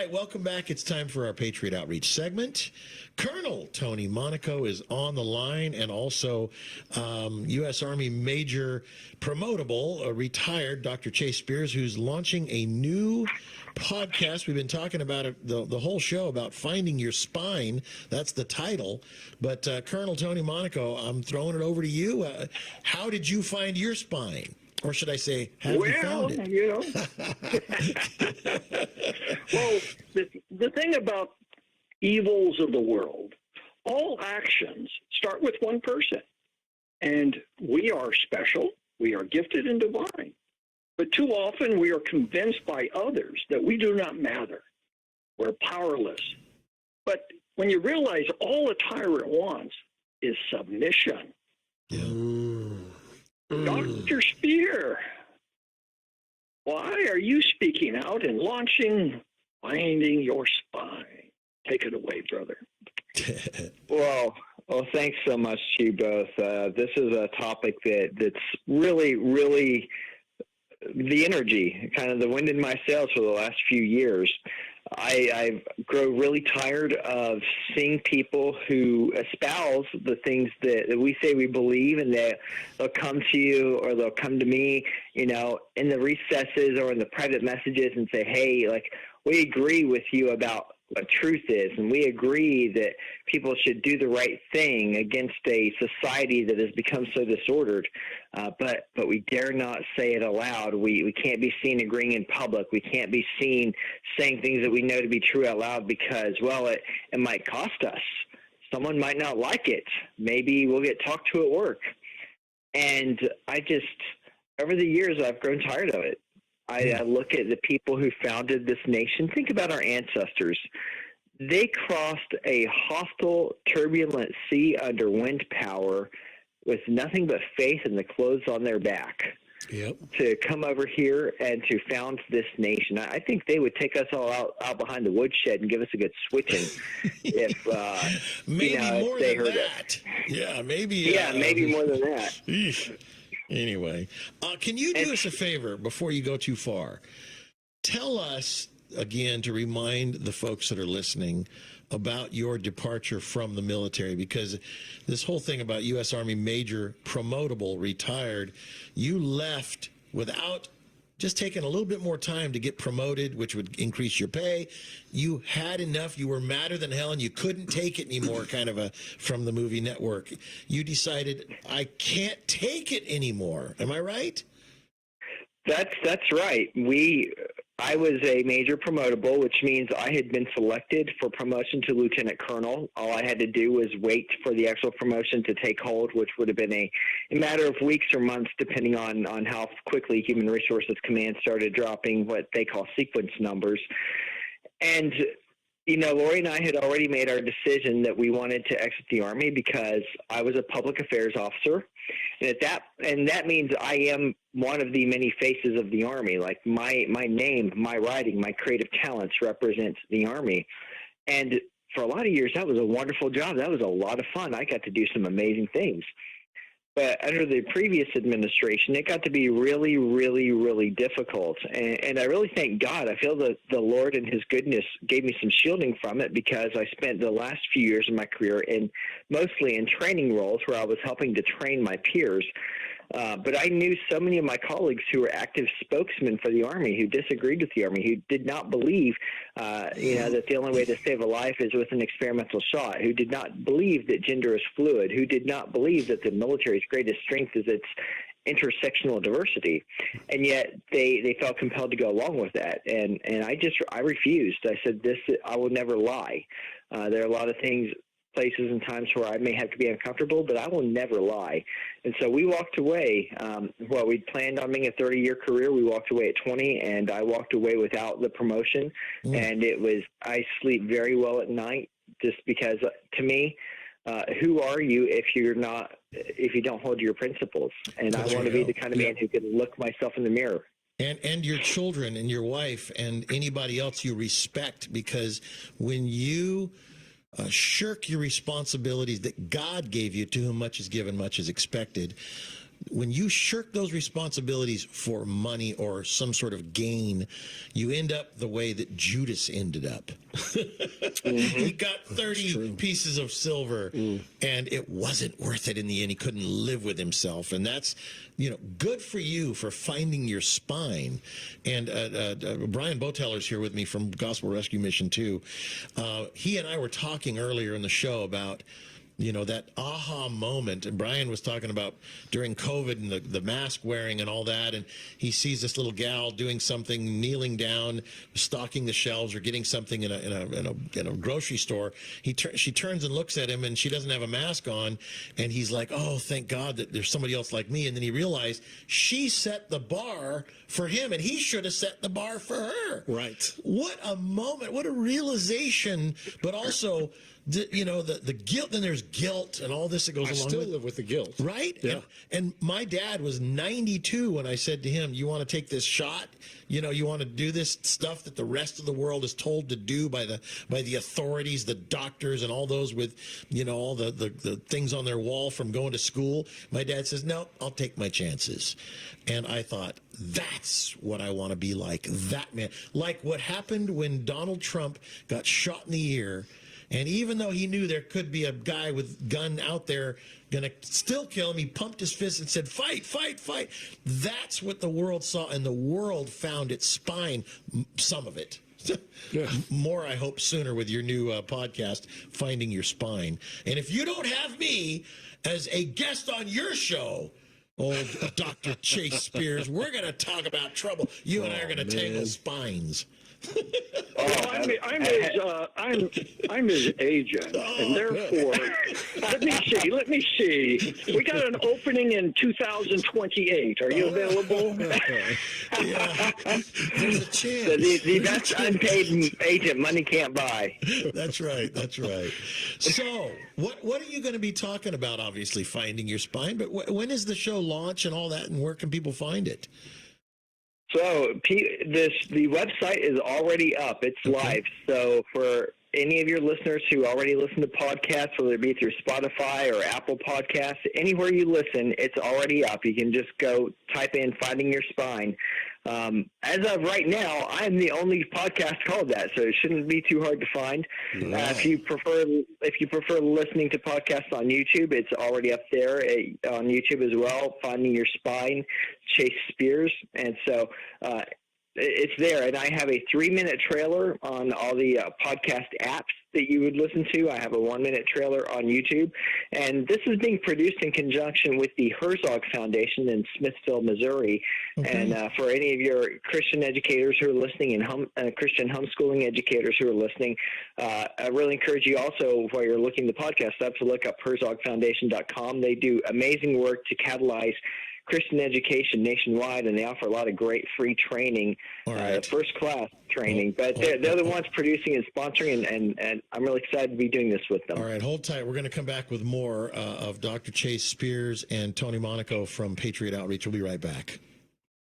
right, welcome back. It's time for our Patriot Outreach segment. Colonel Tony Monaco is on the line, and also U.S. Army Major promotable, retired Dr. Chase Spears, who's launching a new podcast. We've been talking about it the whole show about finding your spine. That's the title. But Colonel Tony Monaco, I'm throwing it over to you. How did you find your spine? Or should I say, have you found it? You know. Well, the thing about evils of the world, all actions start with one person. And we are special. We are gifted and divine. But too often we are convinced by others that we do not matter. We're powerless. But when you realize all a tyrant wants is submission. Yeah. Dr. Spear, why are you speaking out and launching Finding Your Spine? Take it away, brother. Well, thanks so much to you both. This is a topic that's really, really the energy, kind of the wind in my sails for the last few years. I've grown really tired of seeing people who espouse the things that we say we believe, and they'll come to you or they'll come to me, in the recesses or in the private messages and say, hey, like, we agree with you about what truth is, and we agree that people should do the right thing against a society that has become so disordered, but we dare not say it aloud. We can't be seen agreeing in public. We can't be seen saying things that we know to be true out loud because, well, it might cost us. Someone might not like it. Maybe we'll get talked to at work. And over the years, I've grown tired of it. I look at the people who founded this nation. Think about our ancestors. They crossed a hostile, turbulent sea under wind power with nothing but faith and the clothes on their back to come over here and to found this nation. I think they would take us all out behind the woodshed and give us a good switching if maybe more they than heard that. it. Yeah, maybe. Maybe more than that. Anyway, can you do us a favor before you go too far? Tell us again, to remind the folks that are listening about your departure from the military, because this whole thing about U.S. Army Major promotable, retired, you left without just taking a little bit more time to get promoted, which would increase your pay. You had enough. You were madder than hell, and you couldn't take it anymore, kind of from the movie network. You decided, I can't take it anymore. Am I right? That's right. I was a major promotable, which means I had been selected for promotion to lieutenant colonel. All I had to do was wait for the actual promotion to take hold, which would have been a matter of weeks or months, depending on how quickly Human Resources Command started dropping what they call sequence numbers. And, Lori and I had already made our decision that we wanted to exit the Army because I was a public affairs officer. And that means I am one of the many faces of the Army. Like my name, my writing, my creative talents represents the Army. And for a lot of years, that was a wonderful job. That was a lot of fun. I got to do some amazing things. But under the previous administration, it got to be really, really, really difficult. And I really thank God. I feel that the Lord and his goodness gave me some shielding from it, because I spent the last few years of my career mostly in training roles where I was helping to train my peers. But I knew so many of my colleagues who were active spokesmen for the Army, who disagreed with the Army, who did not believe, that the only way to save a life is with an experimental shot, who did not believe that gender is fluid, who did not believe that the military's greatest strength is its intersectional diversity. And yet they felt compelled to go along with that. And I refused. I said, I will never lie. There are a lot of places and times where I may have to be uncomfortable, but I will never lie. And so we walked away. We'd planned on being a 30-year career. We walked away at 20, and I walked away without the promotion. And I sleep very well at night, just because to me, who are you if you don't hold your principles? And I want to be the kind of man who can look myself in the mirror. And your children and your wife and anybody else you respect, because when you shirk your responsibilities that God gave you, to whom much is given, much is expected, when you shirk those responsibilities for money or some sort of gain, you end up the way that Judas ended up. He got 30 pieces of silver, and it wasn't worth it in the end. He couldn't live with himself, and that's, good for you for finding your spine. And Brian Boteller's here with me from Gospel Rescue Mission too. He and I were talking earlier in the show about that aha moment. And Brian was talking about during COVID and the mask wearing and all that. And he sees this little gal doing something, kneeling down, stocking the shelves or getting something in a grocery store. She turns and looks at him, and she doesn't have a mask on. And he's like, oh, thank God that there's somebody else like me. And then he realized she set the bar for him, and he should have set the bar for her. Right. What a moment. What a realization. But also, the guilt, then there's guilt and all this that goes along with it. I still live with the guilt. Right? Yeah. And my dad was 92 when I said to him, you want to take this shot? You want to do this stuff that the rest of the world is told to do by the authorities, the doctors, and all those with, all the things on their wall from going to school. My dad says, no, I'll take my chances. And I thought, that's what I want to be like, that man. Like what happened when Donald Trump got shot in the ear. And even though he knew there could be a guy with gun out there going to still kill him, he pumped his fist and said, fight, fight, fight. That's what the world saw, and the world found its spine, some of it. Yeah. More, I hope, sooner with your new podcast, Finding Your Spine. And if you don't have me as a guest on your show, old Dr. Chase Spears, we're going to talk about trouble. You and I are going to tangle spines. Well, I'm his agent, and therefore, let me see. We got an opening in 2028. Are you available? Yeah, there's a chance. The best unpaid agent money can't buy. That's right. So, what are you going to be talking about? Obviously, Finding Your Spine. But when is the show launch and all that, and where can people find it? So the website is already up. It's live. So for any of your listeners who already listen to podcasts, whether it be through Spotify or Apple Podcasts, anywhere you listen, it's already up. You can just go type in Finding Your Spine. As of right now, I'm the only podcast called that, so it shouldn't be too hard to find. Wow. If you prefer listening to podcasts on YouTube, it's already up there on YouTube as well. Finding Your Spine, Chase Spears, and so it's there. And I have a 3-minute trailer on all the podcast apps that you would listen to. I have a 1-minute trailer on YouTube. And this is being produced in conjunction with the Herzog Foundation in Smithville, Missouri. Okay. And for any of your Christian educators who are listening and Christian homeschooling educators who are listening, I really encourage you also, while you're looking the podcast up, to look up HerzogFoundation.com. They do amazing work to catalyze Christian education nationwide, and they offer a lot of great free training, first-class training. But they're the ones producing and sponsoring, and I'm really excited to be doing this with them. All right, hold tight. We're going to come back with more of Dr. Chase Spears and Tony Monaco from Patriot Outreach. We'll be right back.